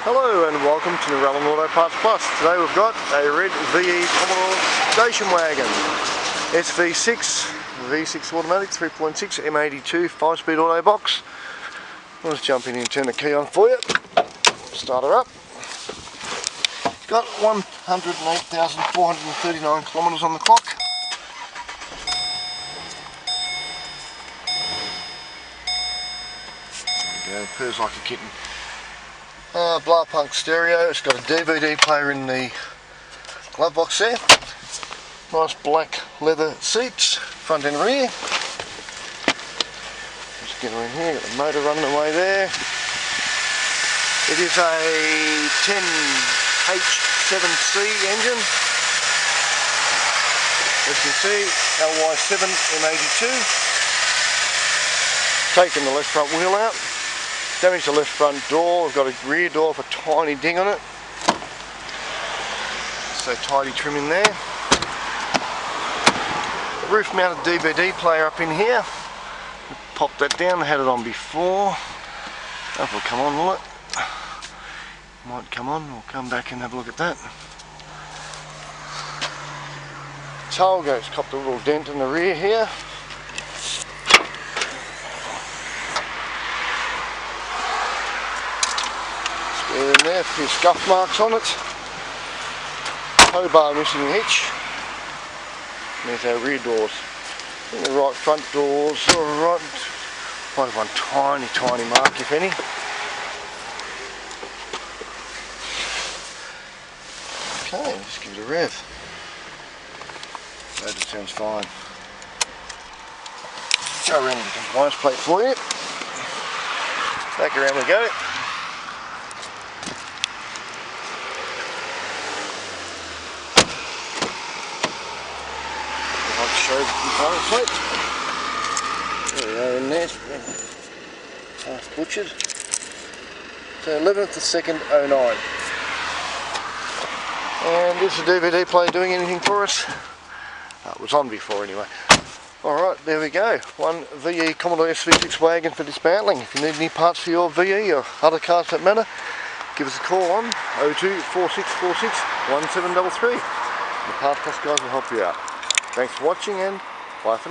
Hello and welcome to Narellan Auto Parts Plus. Today we've got a red VE Commodore station wagon, SV6, V6 automatic, 3.6 M82 5-speed auto box. I'll just jump in and turn the key on for you. Start her up. Got 108,439 kilometres on the clock. There we go, purrs like a kitten. Blah punk stereo. It's got a DVD player in the glove box there. Nice black leather seats, front and rear. Just get her in here, got the motor running away there. It is a 10H7C engine. As you can see, LY7 M82. Taking the left front wheel out. Damaged the left front door. We've got a rear door with a tiny ding on it. So tidy trim in there. Roof mounted DVD player up in here. Pop that down, I had it on before. Hope it'll come on, will it? Might come on, we'll come back and have a look at that. Tailgate's copped a little dent in the rear here. Spare in there, a few scuff marks on it. Tow bar missing the hitch. And there's our rear doors. And the right front doors, alright. Might have one tiny mark, if any. Okay, let's give it a rev. That sounds fine. Go around the compliance plate for you. Back around we go. I'll show the compliance plate. There we are in there. Half butchered. So 11th of 2nd, 09. And is the DVD player doing anything for us? It was on before anyway. Alright, there we go. One VE Commodore SV6 wagon for dismantling. If you need any parts for your VE or other cars that matter, give us a call on 02 4646 1733. The Parts Plus guys will help you out. Thanks for watching and bye for now.